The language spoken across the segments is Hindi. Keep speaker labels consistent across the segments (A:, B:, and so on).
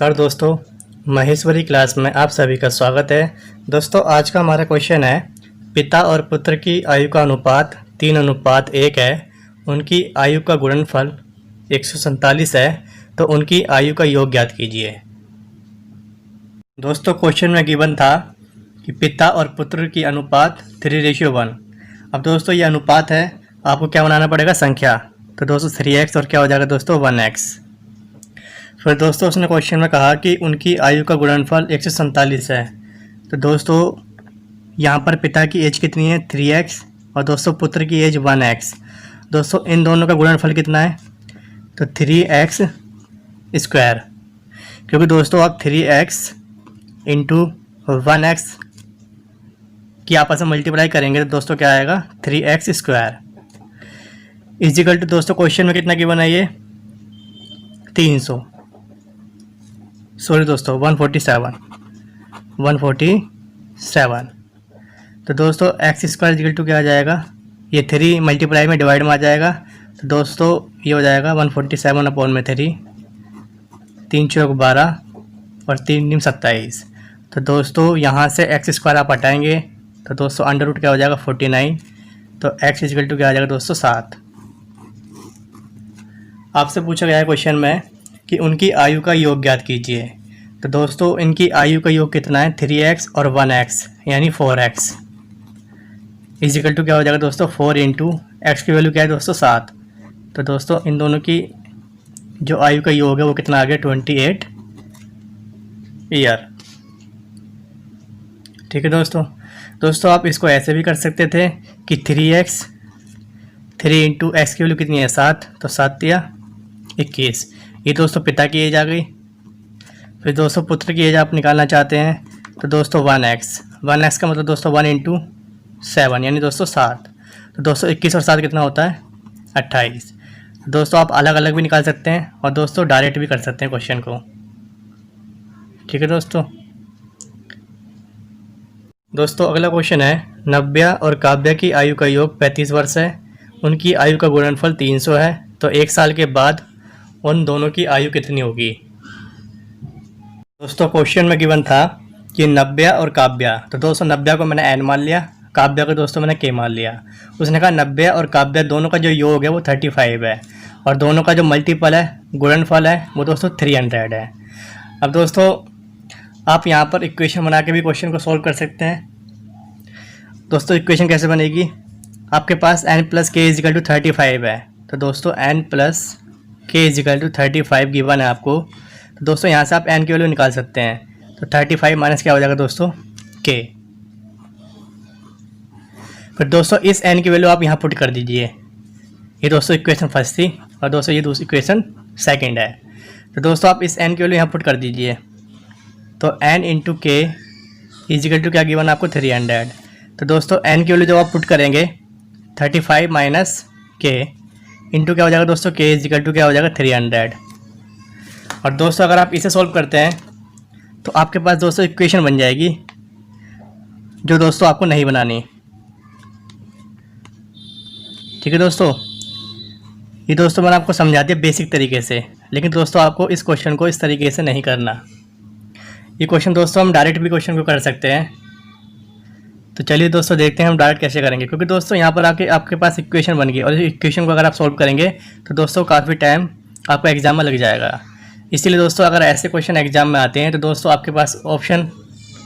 A: नमस्कार दोस्तों, महेश्वरी क्लास में आप सभी का स्वागत है। दोस्तों आज का हमारा क्वेश्चन है, पिता और पुत्र की आयु का अनुपात 3:1 है। उनकी आयु का गुणनफल 147 है, तो उनकी आयु का योग ज्ञात कीजिए। दोस्तों क्वेश्चन में गिवन था कि पिता और पुत्र की अनुपात 3:1। अब दोस्तों ये अनुपात है, आपको क्या बनाना पड़ेगा, संख्या। तो दोस्तों 3x और क्या हो जाएगा दोस्तों 1x। फिर दोस्तों उसने क्वेश्चन में कहा कि उनकी आयु का गुणनफल 147 है। तो दोस्तों यहाँ पर पिता की एज कितनी है 3x और दोस्तों पुत्र की एज 1x। दोस्तों इन दोनों का गुणनफल कितना है, तो 3x स्क्वायर, क्योंकि दोस्तों आप 3x इंटू 1x की आपस में मल्टीप्लाई करेंगे तो दोस्तों क्या आएगा 3x स्क्वायर इजिकल टू दोस्तों क्वेश्चन में कितना गिवन है ये 300, सॉरी दोस्तों 147। तो दोस्तों एक्स स्क्वायर इक्वल टू क्या आ जाएगा, ये 3 मल्टीप्लाई में डिवाइड में आ जाएगा। तो दोस्तों ये हो जाएगा 147/3, 3 चौक 12 और 3 निम 27। तो दोस्तों यहाँ से एक्स स्क्वायर आप हटाएंगे तो दोस्तों अंडर रूट क्या हो जाएगा 49। तो एक्स इक्वल टू क्या आ जाएगा दोस्तों 7। आपसे पूछा गया है क्वेश्चन में कि उनकी आयु का योग ज्ञात कीजिए। तो दोस्तों इनकी आयु का योग कितना है 3x और 1x यानी 4x इजिकल टू क्या हो जाएगा दोस्तों 4 इंटू एक्स की वैल्यू क्या है दोस्तों 7। तो दोस्तों इन दोनों की जो आयु का योग है वो कितना आ गया 28 ईयर। ठीक है दोस्तों आप इसको ऐसे भी कर सकते थे कि 3x 3 इंटू एक्स की वैल्यू कितनी है 7, तो 7 या 21। ये दोस्तों पिता की एज आ गई। फिर दोस्तों पुत्र की एज आप निकालना चाहते हैं तो दोस्तों 1x का मतलब दोस्तों 1 इंटू 7 यानी दोस्तों 7। तो दोस्तों 21 और 7 कितना होता है 28। दोस्तों आप अलग अलग भी निकाल सकते हैं और दोस्तों डायरेक्ट भी कर सकते हैं क्वेश्चन को। ठीक है दोस्तों अगला क्वेश्चन है, नव्या और काव्या की आयु का योग 35 वर्ष है। उनकी आयु का गुणनफल 300 है। तो 1 साल के बाद उन दोनों की आयु कितनी होगी। दोस्तों क्वेश्चन में गिवन था कि नव्या और काव्या। तो दोस्तों नव्या को मैंने n मान लिया, काव्या को दोस्तों मैंने k मान लिया। उसने कहा नव्या और काव्या दोनों का जो योग है वो 35 है और दोनों का जो मल्टीपल है गुणनफल है वो दोस्तों 300 है। अब दोस्तों आप यहाँ पर इक्वेशन बना के भी क्वेश्चन को सॉल्व कर सकते हैं। दोस्तों इक्वेशन कैसे बनेगी, आपके पास n प्लस के इजिकल टू 35 है। तो दोस्तों n प्लस के इजिकल टू 35 गिवन है आपको। तो दोस्तों यहाँ से आप n की वैल्यू निकाल सकते हैं। तो 35 माइनस क्या हो जाएगा दोस्तों k। फिर दोस्तों इस n की वैल्यू आप यहाँ पुट कर दीजिए। ये दोस्तों इक्वेशन फर्स्ट थी और दोस्तों ये दूसरी इक्वेशन सेकंड है। तो दोस्तों आप इस n की वैल्यू यहाँ पुट कर दीजिए। तो n इंटू के इजिकल टू क्या गिवन आपको 300। तो दोस्तों n की वैल्यू जब आप पुट करेंगे 35 माइनस के इंटू क्या हो जाएगा दोस्तों के इजिकल टू क्या हो जाएगा 300। और दोस्तों अगर आप इसे सॉल्व करते हैं तो आपके पास दोस्तों इक्वेशन बन जाएगी जो दोस्तों आपको नहीं बनानी। ठीक है दोस्तों, ये दोस्तों मैंने आपको समझा दिया बेसिक तरीके से, लेकिन दोस्तों आपको इस क्वेश्चन को इस तरीके से नहीं करना। ये क्वेश्चन दोस्तों हम डायरेक्ट भी क्वेश्चन को कर सकते हैं। तो चलिए दोस्तों देखते हैं हम डायरेक्ट कैसे करेंगे, क्योंकि दोस्तों यहाँ पर आके आपके पास इक्वेशन बन गई और इस इक्वेशन को अगर आप सॉल्व करेंगे तो दोस्तों काफ़ी टाइम आपको एग्जाम में लग जाएगा। इसीलिए दोस्तों अगर ऐसे क्वेश्चन एग्जाम में आते हैं तो दोस्तों आपके पास ऑप्शन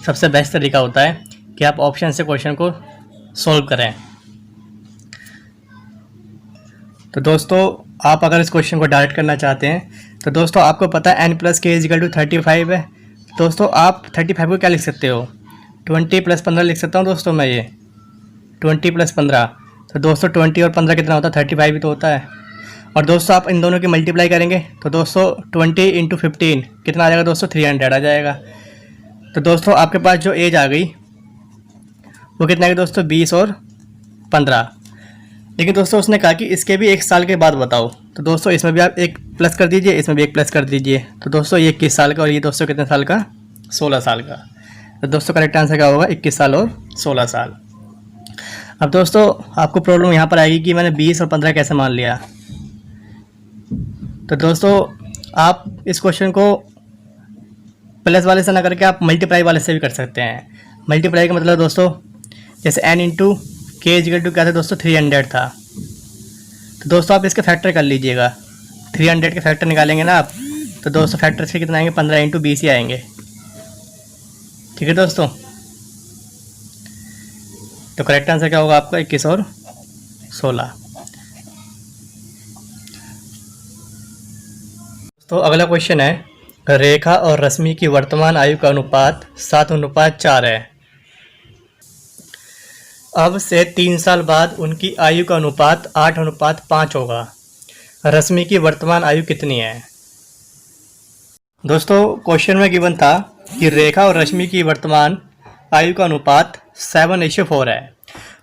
A: सबसे बेस्ट तरीका होता है कि आप ऑप्शन से क्वेश्चन को सॉल्व करें। तो दोस्तों आप अगर इस क्वेश्चन को डायरेक्ट करना चाहते हैं तो दोस्तों आपको पता है n प्लस के इजिकल टू 35 है। दोस्तों आप 35 को क्या लिख सकते हो 20 + 15 लिख सकता हूँ दोस्तों मैं, ये 20 + 15। तो दोस्तों 20 और 15 कितना होता है 35 भी तो होता है। और दोस्तों आप इन दोनों की मल्टीप्लाई करेंगे तो दोस्तों 20 इंटू 15 कितना आ जाएगा दोस्तों 300 आ जाएगा। तो दोस्तों आपके पास जो एज आ गई वो कितना है दोस्तों 20 और 15। लेकिन दोस्तों उसने कहा कि इसके भी 1 साल के बाद बताओ। तो दोस्तों इसमें भी आप 1 प्लस कर दीजिए, इसमें भी 1 प्लस कर दीजिए। तो दोस्तों ये 21 साल का और ये दोस्तों कितने साल का 16 साल का। तो दोस्तों करेक्ट आंसर क्या होगा 21 साल और 16 साल। अब दोस्तों आपको प्रॉब्लम यहाँ पर आएगी कि मैंने 20 और 15 कैसे मान लिया। तो दोस्तों आप इस क्वेश्चन को प्लस वाले से ना करके आप मल्टीप्लाई वाले से भी कर सकते हैं। मल्टीप्लाई का मतलब दोस्तों जैसे n इंटू के इक्वल टू क्या था दोस्तों 300 था, तो दोस्तों आप इसके फैक्टर कर लीजिएगा। 300 के फैक्टर निकालेंगे ना आप, तो दोस्तों फैक्टर से कितना आएंगे 15 इंटू 20 ही आएंगे। ठीक है दोस्तों, तो करेक्ट आंसर क्या होगा आपका 21 और 16। तो अगला क्वेश्चन है, रेखा और रश्मि की वर्तमान आयु का अनुपात 7:4 है। अब से 3 साल बाद उनकी आयु का अनुपात 8:5 होगा। रश्मि की वर्तमान आयु कितनी है? दोस्तों क्वेश्चन में गिवन था कि रेखा और रश्मि की वर्तमान आयु का अनुपात 7:4 है।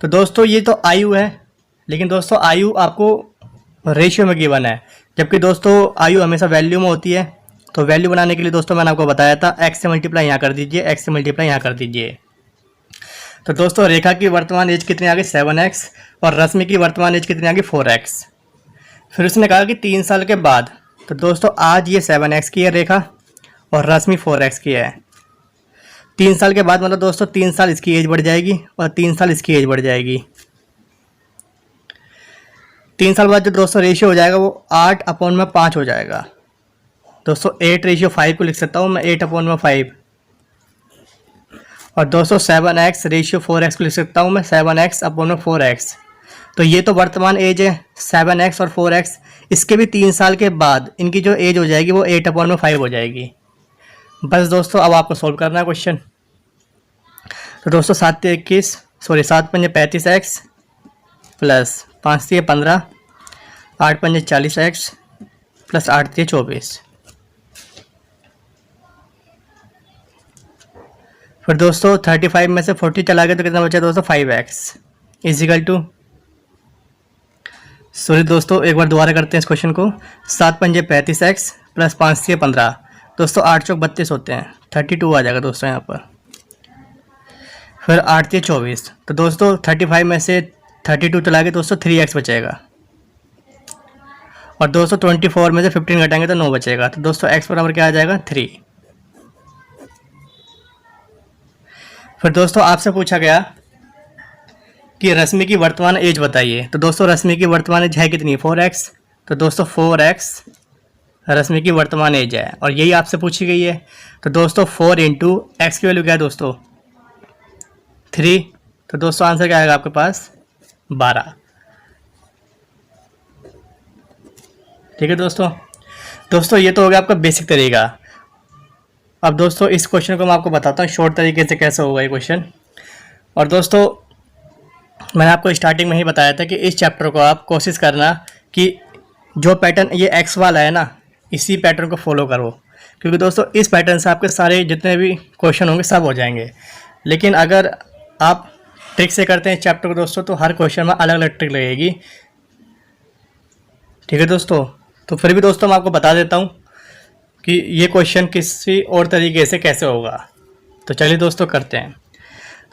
A: तो दोस्तों ये तो आयु है, लेकिन दोस्तों आयु आपको रेशियो में गिवन है, जबकि दोस्तों आयु हमेशा वैल्यू में होती है। तो वैल्यू बनाने के लिए दोस्तों मैंने आपको बताया था x से मल्टीप्लाई यहाँ कर दीजिए, x से मल्टीप्लाई यहाँ कर दीजिए। तो दोस्तों रेखा की वर्तमान एज कितनी आ गई 7x और रश्मि की वर्तमान एज कितनी आ गई 4x। फिर उसने कहा कि 3 साल के बाद, तो दोस्तों आज ये 7x की है रेखा और रश्मि 4x की है। 3 साल के बाद मतलब दोस्तों 3 साल इसकी एज बढ़ जाएगी और 3 साल इसकी एज बढ़ जाएगी। 3 साल बाद जो दोस्तों रेशियो हो जाएगा वो 8/5 हो जाएगा। दोस्तों 8:5 को लिख सकता हूँ मैं 8/5। और दोस्तों 7x रेशियो 4x को लिख सकता हूँ मैं 7x/4x। तो ये तो वर्तमान एज है 7x और 4x। इसके भी 3 साल के बाद इनकी जो एज हो जाएगी वो 8/5 हो जाएगी। बस दोस्तों अब आपको सोल्व करना है क्वेश्चन। तो दोस्तों 7 पंजे 35x प्लस 5 3 15, 8 पंजे 40x प्लस 8 3 24। फिर दोस्तों 35 में से 40 चला गया तो कितना बचा दोस्तों 5x इजिकल टू, सॉरी दोस्तों एक बार दोबारा करते हैं इस क्वेश्चन को। 7 पंजे 35x प्लस 5 3 15, दोस्तों 8 चौक 32 होते हैं, 32 आ जाएगा दोस्तों यहाँ पर। फिर 8 3 24, तो दोस्तों 35 में से 32 चला गया दोस्तों 3x बचेगा। और दोस्तों 24 में से 15 घटाएंगे तो 9 बचेगा। तो दोस्तों x बराबर क्या आ जाएगा 3। फिर दोस्तों आपसे पूछा गया कि रश्मि की वर्तमान एज बताइए। तो दोस्तों रश्मि की वर्तमान एज है कितनी 4x। तो दोस्तों 4x रश्मि की वर्तमान एज है और यही आपसे पूछी गई है। तो दोस्तों 4 इंटू एक्स की वैल्यू क्या है दोस्तों 3। तो दोस्तों आंसर क्या आएगा आपके पास 12। ठीक है दोस्तों ये तो हो गया आपका बेसिक तरीका। अब दोस्तों इस क्वेश्चन को मैं आपको बताता हूँ शॉर्ट तरीके से कैसे होगा ये क्वेश्चन। और दोस्तों मैंने आपको स्टार्टिंग में ही बताया था कि इस चैप्टर को आप कोशिश करना कि जो पैटर्न ये एक्स वाला है ना, इसी पैटर्न को फॉलो करो, क्योंकि दोस्तों इस पैटर्न से आपके सारे जितने भी क्वेश्चन होंगे सब हो जाएंगे। लेकिन अगर आप ट्रिक से करते हैं इस चैप्टर को दोस्तों, तो हर क्वेश्चन में अलग अलग ट्रिक लगेगी। ठीक है दोस्तों, तो फिर भी दोस्तों मैं आपको बता देता हूँ कि ये क्वेश्चन किसी और तरीके से कैसे होगा। तो चलिए दोस्तों करते हैं।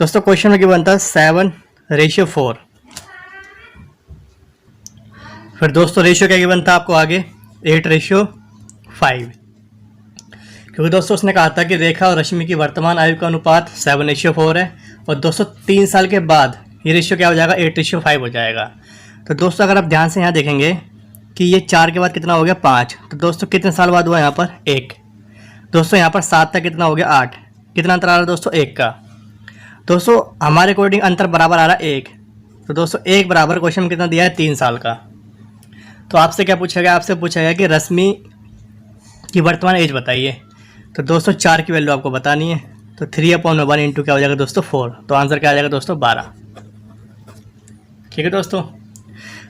A: दोस्तों क्वेश्चन में क्या बनता है 7:4। फिर दोस्तों रेशियो क्या बनता है आपको आगे 8:5, क्योंकि दोस्तों उसने कहा था कि रेखा और रश्मि की वर्तमान आयु का अनुपात 7:4 है। और दोस्तों 3 साल के बाद ये रेशियो क्या हो जाएगा 8:5 हो जाएगा। तो दोस्तों अगर आप ध्यान से यहाँ देखेंगे कि ये 4 के बाद कितना हो गया 5। तो दोस्तों कितने साल बाद हुआ यहाँ पर 1। दोस्तों यहाँ पर 7 तक कितना हो गया 8। कितना अंतर आ रहा है दोस्तों 1 का। दोस्तों हमारे अकॉर्डिंग अंतर बराबर आ रहा है 1। तो दोस्तों 1 बराबर क्वेश्चन में कितना दिया है 3 साल का। तो आपसे क्या पूछा गया, आपसे पूछा गया कि रश्मि की वर्तमान एज बताइए। तो दोस्तों 4 की वैल्यू आपको बतानी है। तो 3/1 इंटू क्या हो जाएगा दोस्तों 4। तो आंसर क्या आ जाएगा दोस्तों 12। ठीक है दोस्तों,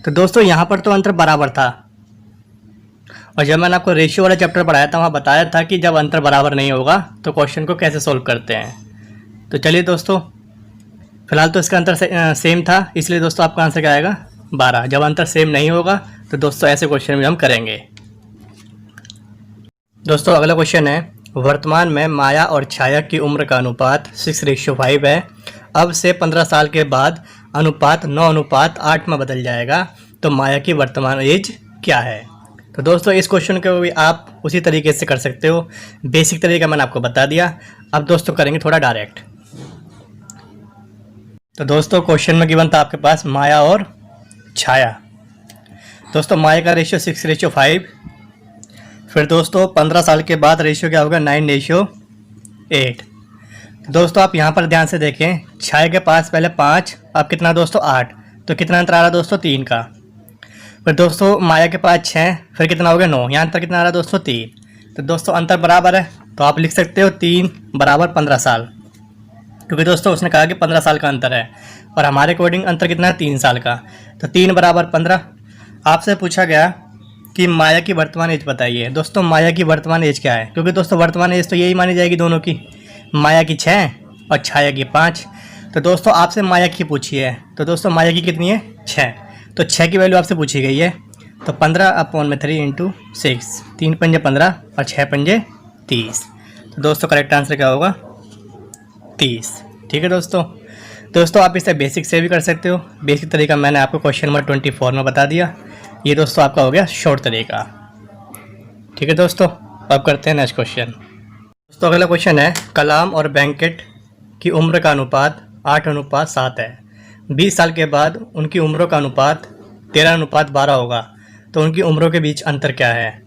A: तो दोस्तों यहाँ पर तो अंतर बराबर था। और जब मैंने आपको रेशियो वाला चैप्टर पढ़ाया था वहाँ बताया था कि जब अंतर बराबर नहीं होगा तो क्वेश्चन को कैसे सोल्व करते हैं। तो चलिए दोस्तों फिलहाल तो इसका अंतर सेम था, इसलिए दोस्तों आपका आंसर क्या आएगा 12। जब अंतर सेम नहीं होगा तो दोस्तों ऐसे क्वेश्चन भी हम करेंगे। दोस्तों अगला क्वेश्चन है, वर्तमान में माया और छाया की उम्र का अनुपात 6:5 है। अब से 15 साल के बाद अनुपात 9:8 में बदल जाएगा। तो माया की वर्तमान एज क्या है। तो दोस्तों इस क्वेश्चन को भी आप उसी तरीके से कर सकते हो, बेसिक तरीका मैंने आपको बता दिया। अब दोस्तों करेंगे थोड़ा डायरेक्ट। तो दोस्तों क्वेश्चन में गिवन था आपके पास माया और छाया। दोस्तों माया का रेशियो 6:5। फिर दोस्तों 15 साल के बाद रेशियो क्या होगा 9:8। दोस्तों आप यहाँ पर ध्यान से देखें, छाया के पास पहले 5, अब कितना दोस्तों 8, तो कितना अंतर आ रहा है दोस्तों 3 का। फिर दोस्तों माया के पास 6, फिर कितना हो गया 9, यहाँ अंतर कितना आ रहा है दोस्तों 3। तो दोस्तों अंतर बराबर है, तो आप लिख सकते हो 3 = 15 साल, क्योंकि दोस्तों उसने कहा कि 15 साल का अंतर है और हमारे अकॉर्डिंग अंतर कितना है 3 साल का। तो 3 = 15। आपसे पूछा गया कि माया की वर्तमान एज बताइए। दोस्तों माया की वर्तमान एज क्या है, क्योंकि दोस्तों वर्तमान एज तो यही मानी जाएगी दोनों की, माया की 6 और छाया की 5। तो दोस्तों आपसे माया की पूछी है, तो दोस्तों माया की कितनी है 6, तो 6 की वैल्यू आपसे पूछी गई है। तो 15/3 × 6, 3 पंजे 15 और 6 पंजे 30। तो दोस्तों करेक्ट आंसर क्या होगा 30। ठीक है दोस्तों आप इसे बेसिक से भी कर सकते हो। बेसिक तरीका मैंने आपको क्वेश्चन नंबर 24 में बता दिया। ये दोस्तों आपका हो गया शॉर्ट तरीका। ठीक है दोस्तों, अब करते हैं नेक्स्ट क्वेश्चन। दोस्तों अगला क्वेश्चन है, कलाम और बैंकेट की उम्र का अनुपात 8:7 है। 20 साल के बाद उनकी उम्रों का अनुपात 13:12 होगा, तो उनकी उम्रों के बीच अंतर क्या है।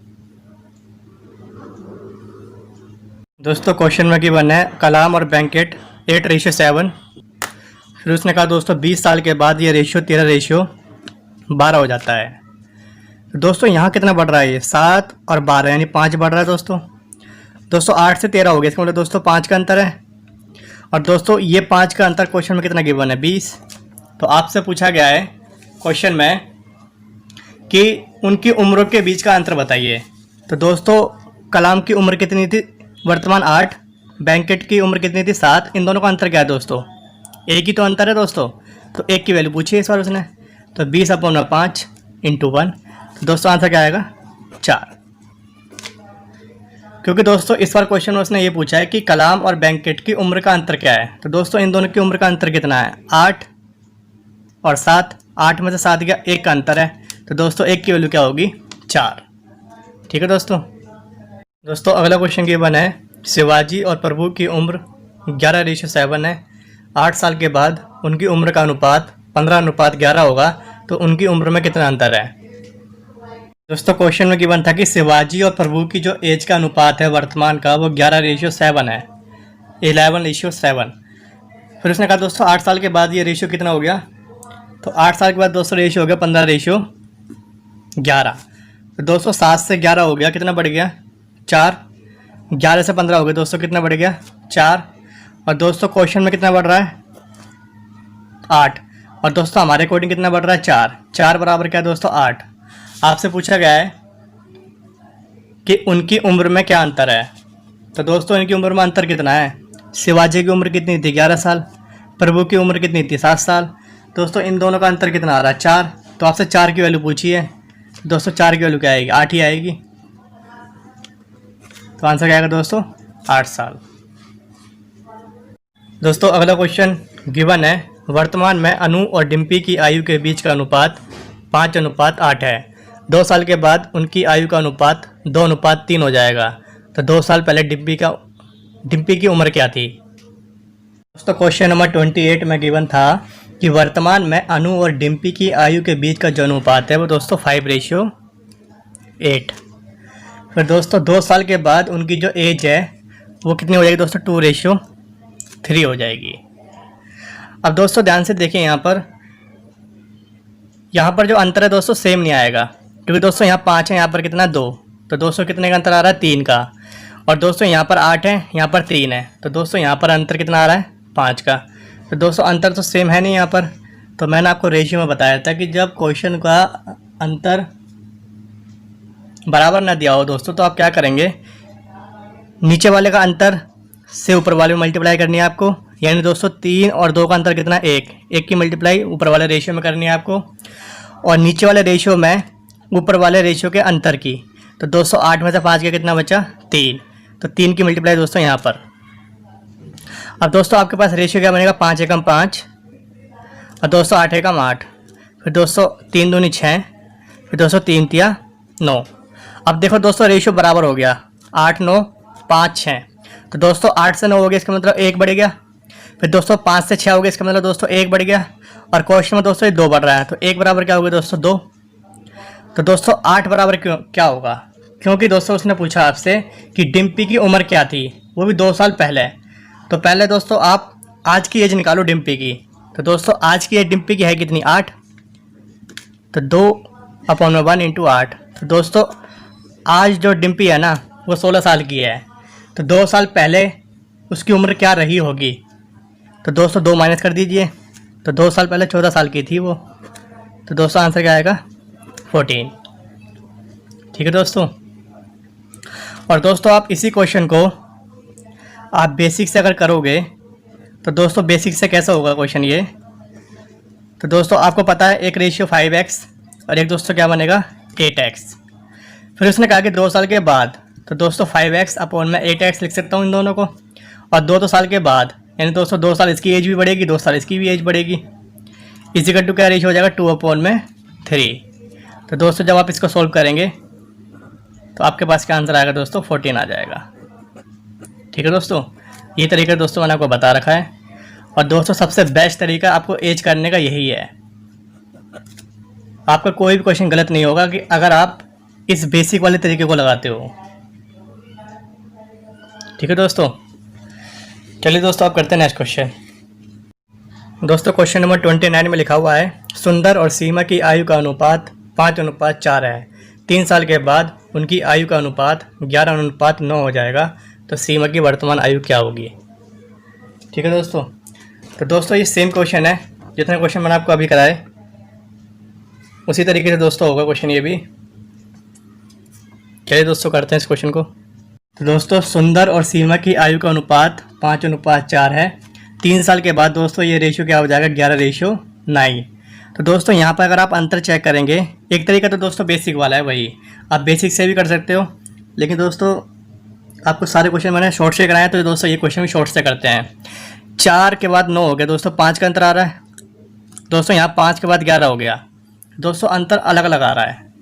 A: दोस्तों क्वेश्चन में गिवन है कलाम और बैंकेट 8:7। फिर उसने कहा दोस्तों 20 साल के बाद ये रेशियो 13:12 हो जाता है। दोस्तों यहाँ कितना बढ़ रहा है, ये 7 और 12 यानी 5 बढ़ रहा है दोस्तों 8 से 13 हो गया, इसका मतलब दोस्तों 5 का अंतर है। और दोस्तों ये 5 का अंतर क्वेश्चन में कितना गिवन है 20। तो आपसे पूछा गया है क्वेश्चन में कि उनकी उम्रों के बीच का अंतर बताइए। तो दोस्तों कलाम की उम्र कितनी थी वर्तमान 8, बैंकेट की उम्र कितनी थी 7, इन दोनों का अंतर क्या है दोस्तों, एक ही तो अंतर है दोस्तों। तो एक की वैल्यू पूछी है इस बार उसने, तो 20/5 × 1। तो दोस्तों आंसर क्या आएगा 4। क्योंकि दोस्तों इस बार क्वेश्चन में उसने ये पूछा है कि कलाम और बैंकेट की उम्र का अंतर क्या है। तो दोस्तों इन दोनों की उम्र का अंतर कितना है 8 और 7, 8 में से 7 गया, 1 का अंतर है। तो दोस्तों 1 की वैल्यू क्या होगी 4। ठीक है दोस्तों अगला क्वेश्चन गिवन है, शिवाजी और प्रभु की उम्र 11:7 है। 8 साल के बाद उनकी उम्र का अनुपात 15:11 होगा, तो उनकी उम्र में कितना अंतर है। दोस्तों क्वेश्चन में गिवन था कि शिवाजी और प्रभु की जो एज का अनुपात है वर्तमान का वो 11:7 है, 11:7। फिर उसने कहा दोस्तों 8 साल के बाद ये रेशियो कितना हो गया, तो 8 साल के बाद दोस्तों रेशियो हो गया 15:11। तो दोस्तों 7 से 11 हो गया, कितना बढ़ गया 4। 11 से 15 हो गया दोस्तों, कितना बढ़ गया 4। और दोस्तों क्वेश्चन में कितना बढ़ रहा है 8, और दोस्तों हमारे अकॉर्डिंग कितना बढ़ रहा है 4। 4 बराबर क्या है दोस्तों 8। आपसे पूछा गया है कि उनकी उम्र में क्या अंतर है। तो दोस्तों इनकी उम्र में अंतर कितना है, शिवाजी की उम्र कितनी थी 11 साल, प्रभु की उम्र कितनी थी 7 साल। दोस्तों इन दोनों का अंतर कितना आ रहा है 4। तो आपसे 4 की वैल्यू पूछी है, दोस्तों 4 की वैल्यू क्या आएगी 8 ही आएगी। तो आंसर क्या आएगा दोस्तों 8 साल। दोस्तों अगला क्वेश्चन गिवन है, वर्तमान में अनु और डिम्पी की आयु के बीच का अनुपात 5:8 है। 2 साल के बाद उनकी आयु का अनुपात 2:3 हो जाएगा। तो 2 साल पहले डिम्पी की उम्र क्या थी। दोस्तों क्वेश्चन नंबर 28 में गिवन था कि वर्तमान में अनु और डिम्पी की आयु के बीच का जो अनुपात है वो दोस्तों 5:8। फिर दोस्तों 2 साल के बाद उनकी जो एज है वो कितनी हो जाएगी दोस्तों 2:3 हो जाएगी। अब दोस्तों ध्यान से देखें, यहाँ पर जो अंतर है दोस्तों सेम नहीं आएगा, क्योंकि दोस्तों यहाँ 5 है, यहाँ पर कितना 2, तो दोस्तों कितने का अंतर आ रहा है 3 का। और दोस्तों यहाँ पर 8 है, यहाँ पर 3 है, तो दोस्तों यहाँ पर अंतर कितना आ रहा है 5 का। तो दोस्तों अंतर तो सेम है नहीं यहाँ पर। तो मैंने आपको रेशियो में बताया था कि जब क्वेश्चन का अंतर बराबर ना दिया हो दोस्तों, तो आप क्या करेंगे, नीचे वाले का अंतर से ऊपर वाले में मल्टीप्लाई करनी है आपको। यानी दोस्तों 3 और 2 का अंतर कितना 1, 1 की मल्टीप्लाई ऊपर वाले रेशियो में करनी है आपको, और नीचे वाले रेशियो में ऊपर वाले रेशियो के अंतर की। तो दोस्तों 8 में से 5 का कितना बचा 3, तो 3 की मल्टीप्लाई दोस्तों यहाँ पर। अब दोस्तों आपके पास रेशियो क्या बनेगा 5 एकम 5 और दोस्तों 8 एकम 8। फिर दोस्तों 3 दूनी 6, फिर दोस्तों 3 तिया 9। अब देखो दोस्तों रेशियो बराबर हो गया, 8 9 5 6। तो दोस्तों 8 से 9 हो गया, इसका मतलब 1 बढ़ गया। फिर दोस्तों 5 से 6 हो गया, इसका मतलब दोस्तों 1 बढ़ गया। और क्वेश्चन में दोस्तों ये 2 बढ़ रहा है, तो 1 बराबर क्या हो गया दोस्तों 2। तो दोस्तों 8 बराबर क्यों क्या होगा, क्योंकि दोस्तों उसने पूछा आपसे कि डिम्पी की उम्र क्या थी, वो भी 2 साल पहले। तो पहले दोस्तों आप आज की एज निकालो डिम्पी की। तो दोस्तों आज की एज डिम्पी की है कितनी, 8। तो 2/1 इंटू 8। तो दोस्तों आज जो डिम्पी है ना वो 16 साल की है। तो 2 साल पहले उसकी उम्र क्या रही होगी। तो दोस्तों 2 माइनस कर दीजिए। तो 2 साल पहले 14 साल की थी वो। तो दोस्तों आंसर क्या आएगा 14। ठीक है दोस्तों। और दोस्तों आप इसी क्वेश्चन को आप बेसिक से अगर करोगे तो दोस्तों बेसिक से कैसा होगा क्वेश्चन ये। तो दोस्तों आपको पता है एक रेशियो 5x और एक दोस्तों क्या बनेगा 8x। फिर उसने कहा कि 2 साल के बाद, तो दोस्तों 5x अपॉन में 8x लिख सकता हूँ इन दोनों को। और 2 साल के बाद यानी दोस्तों 2 साल इसकी एज भी बढ़ेगी, 2 साल इसकी भी एज बढ़ेगी। इजिकल टू क्या रेशियो हो जाएगा 2/3। तो दोस्तों जब आप इसको सोल्व करेंगे तो आपके पास क्या आंसर आएगा दोस्तों 14 आ जाएगा। ठीक है दोस्तों, ये तरीका दोस्तों मैंने आपको बता रखा है। और दोस्तों सबसे बेस्ट तरीका आपको एज करने का यही है। आपका कोई भी क्वेश्चन गलत नहीं होगा कि अगर आप इस बेसिक वाले तरीके को लगाते हो। ठीक है दोस्तों, चलिए दोस्तों आप करते हैं नेक्स्ट क्वेश्चन। दोस्तों क्वेश्चन नंबर 29 में लिखा हुआ है सुंदर और सीमा की आयु का अनुपात 5:4 है। 3 साल के बाद उनकी आयु का अनुपात 11:9 हो जाएगा, तो सीमा की वर्तमान आयु क्या होगी। ठीक है दोस्तों, तो दोस्तों ये सेम क्वेश्चन है जितना क्वेश्चन मैंने आपको अभी कराए, उसी तरीके से दोस्तों होगा क्वेश्चन ये भी। चलिए दोस्तों करते हैं इस क्वेश्चन को। तो दोस्तों सुंदर और सीमा की आयु का अनुपात 5:4 है। 3 साल के बाद दोस्तों ये रेशियो क्या हो जाएगा 11:9। तो दोस्तों यहाँ पर अगर आप अंतर चेक करेंगे, एक तरीका तो दोस्तों बेसिक वाला है, वही आप बेसिक से भी कर सकते हो। लेकिन दोस्तों आपको सारे क्वेश्चन मैंने शॉर्ट से कराए, तो दोस्तों ये क्वेश्चन भी शॉर्ट से करते हैं। 4 के बाद 9 हो गया दोस्तों, 5 का अंतर आ रहा है दोस्तों। यहाँ 5 के बाद 11 हो गया दोस्तों, अंतर अलग अलग आ रहा है।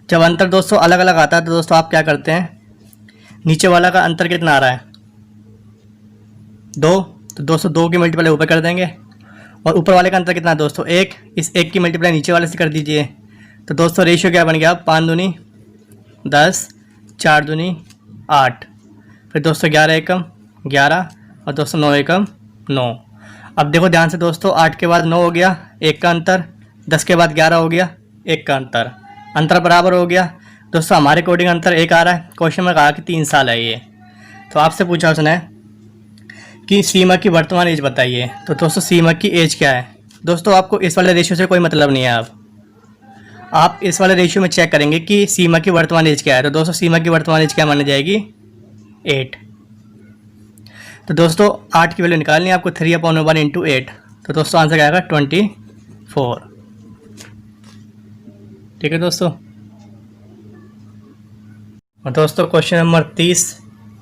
A: जब अंतर दोस्तों अलग अलग आता है तो दोस्तों आप क्या करते हैं, नीचे वाला का अंतर कितना आ रहा है 2, तो दोस्तों 2 की मल्टीप्लाई ऊपर कर देंगे। और ऊपर वाले का अंतर कितना है दोस्तों 1, इस 1 की मल्टीप्लाई नीचे वाले से कर दीजिए। तो दोस्तों रेशियो क्या बन गया 5 दूनी 10, 4 दूनी 8, फिर दोस्तों 11 एकम 11 और दोस्तों 9 एकम 9। अब देखो ध्यान से दोस्तों, 8 के बाद 9 हो गया 1 का अंतर, 10 के बाद 11 हो गया 1 का अंतर, अंतर बराबर हो गया दोस्तों। हमारे अकॉर्डिंग अंतर 1 आ रहा है। क्वेश्चन में कहा कि 3 साल है ये, तो आपसे पूछा उसने कि सीमा की वर्तमान एज बताइए। तो दोस्तों सीमा की एज क्या है दोस्तों, आपको इस वाले रेशियो से कोई मतलब नहीं है। आप इस वाले रेशियो में चेक करेंगे कि सीमा की वर्तमान एज क्या है। तो दोस्तों सीमा की वर्तमान एज क्या मानी जाएगी 8। तो दोस्तों 8 की वैल्यू निकालनी है आपको, 3/1 इंटू 8। तो दोस्तों आंसर क्या आएगा 24। ठीक है दोस्तों। और दोस्तों क्वेश्चन नंबर 30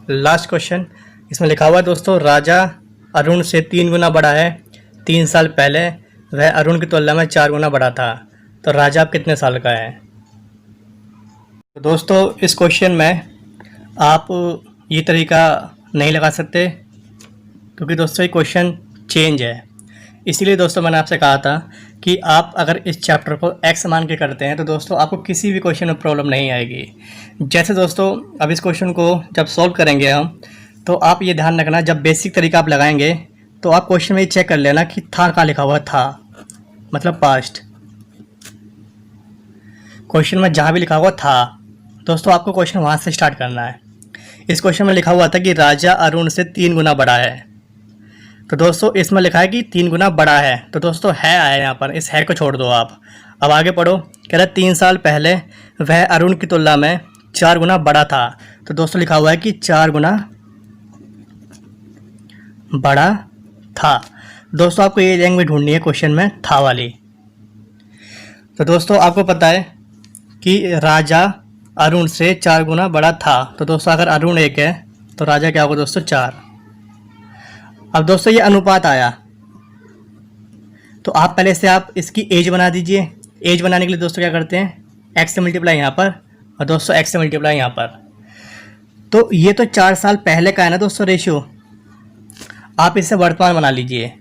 A: लास्ट क्वेश्चन, इसमें लिखा हुआ है दोस्तों राजा अरुण से 3 गुना बड़ा है। 3 साल पहले वह अरुण की तुलना में 4 गुना बड़ा था, तो राजा अब कितने साल का है। तो दोस्तों इस क्वेश्चन में आप ये तरीका नहीं लगा सकते, क्योंकि दोस्तों ये क्वेश्चन चेंज है। इसीलिए दोस्तों मैंने आपसे कहा था कि आप अगर इस चैप्टर को एक्स मान के करते हैं तो दोस्तों आपको किसी भी क्वेश्चन में प्रॉब्लम नहीं आएगी। जैसे दोस्तों अब इस क्वेश्चन को जब सॉल्व करेंगे हम, तो आप ये ध्यान रखना जब बेसिक तरीका आप लगाएंगे तो आप क्वेश्चन में ये चेक कर लेना कि था कहाँ लिखा हुआ था, मतलब पास्ट। क्वेश्चन में जहाँ भी लिखा हुआ था दोस्तों आपको क्वेश्चन वहाँ से स्टार्ट करना है। इस क्वेश्चन में लिखा हुआ था कि राजा अरुण से 3 गुना बड़ा है, तो दोस्तों इसमें लिखा है कि 3 गुना बड़ा है। तो दोस्तों है आया यहाँ पर, इस है को छोड़ दो आप। अब आगे पढ़ो, कह रहा 3 साल पहले वह अरुण की तुलना में 4 गुना बड़ा था। तो दोस्तों लिखा हुआ है कि 4 गुना बड़ा था। दोस्तों आपको ये लैंग्वेज ढूंढनी है क्वेश्चन में था वाली। तो दोस्तों आपको पता है कि राजा अरुण से 4 गुना बड़ा था। तो दोस्तों अगर अरुण 1 है तो राजा क्या होगा दोस्तों 4। अब दोस्तों ये अनुपात आया, तो आप पहले से आप इसकी एज बना दीजिए। एज बनाने के लिए दोस्तों क्या करते हैं, x से मल्टीप्लाई यहाँ पर और दोस्तों x से मल्टीप्लाई यहाँ पर। तो ये तो 4 साल पहले का है ना दोस्तों रेशियो, आप इसे वर्तमान बना लीजिए।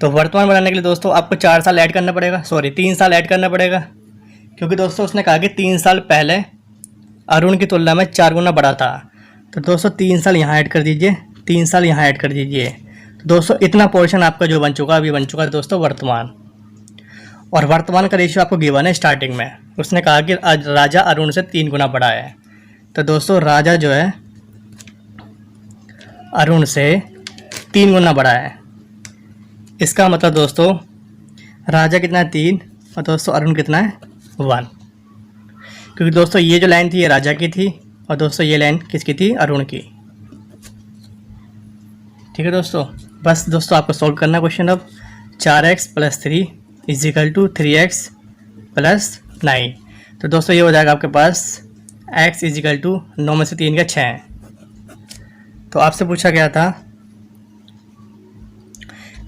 A: तो वर्तमान बनाने के लिए दोस्तों आपको 4 साल ऐड करना पड़ेगा, सॉरी 3 साल ऐड करना पड़ेगा, क्योंकि दोस्तों उसने कहा कि 3 साल पहले अरुण की तुलना में 4 गुना बड़ा था। तो दोस्तों 3 साल यहाँ ऐड कर दीजिए, 3 साल यहाँ ऐड कर दीजिए। तो दोस्तों इतना पोर्शन आपका जो बन चुका, अभी बन चुका है दोस्तों वर्तमान। और वर्तमान का रेशियो आपको गिवन है स्टार्टिंग में, उसने कहा कि राजा अरुण से 3 गुना बड़ा है। तो दोस्तों राजा जो है अरुण से 3 गुना बड़ा है। इसका मतलब दोस्तों राजा कितना है 3 और दोस्तों अरुण कितना है 1, क्योंकि दोस्तों ये जो लाइन थी ये राजा की थी और दोस्तों ये लाइन किसकी थी, अरुण की। ठीक है दोस्तों, बस दोस्तों आपको सॉल्व करना क्वेश्चन अब। 4x + 3 = 3x + 9। तो दोस्तों ये हो जाएगा आपके पास x = 9 में से 3 का 6। तो आपसे पूछा गया था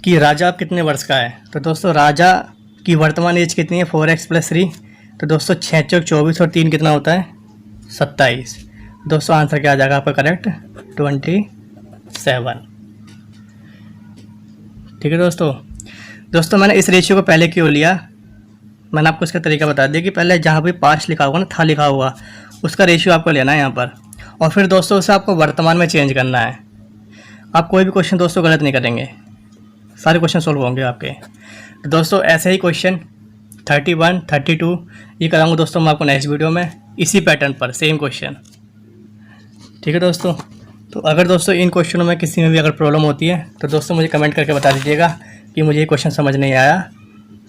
A: कि राजा अब कितने वर्ष का है। तो दोस्तों राजा की वर्तमान एज कितनी है, 4x + 3। तो दोस्तों 6 × 24 और 3 कितना होता है, 27। दोस्तों आंसर क्या आ जाएगा आपका करेक्ट, 27। ठीक है दोस्तों मैंने इस रेशियो को पहले क्यों लिया, मैंने आपको इसका तरीका बता दिया कि पहले जहाँ भी पास्ट लिखा होगा ना, था लिखा हुआ, उसका रेशियो आपको लेना है यहाँ पर, और फिर दोस्तों उसे आपको वर्तमान में चेंज करना है। आप कोई भी क्वेश्चन दोस्तों गलत नहीं करेंगे, सारे क्वेश्चन सोल्व होंगे आपके। तो दोस्तों ऐसे ही क्वेश्चन 31, 32 ये कराऊंगा दोस्तों मैं आपको नेक्स्ट वीडियो में, इसी पैटर्न पर सेम क्वेश्चन। ठीक है दोस्तों, तो अगर दोस्तों इन क्वेश्चनों में किसी में भी अगर प्रॉब्लम होती है तो दोस्तों मुझे कमेंट करके बता दीजिएगा कि मुझे ये क्वेश्चन समझ नहीं आया,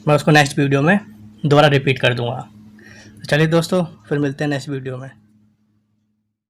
A: मैं उसको नेक्स्ट वीडियो में दोबारा रिपीट कर दूँगा। तो चलिए दोस्तों फिर मिलते हैं नेक्स्ट वीडियो में।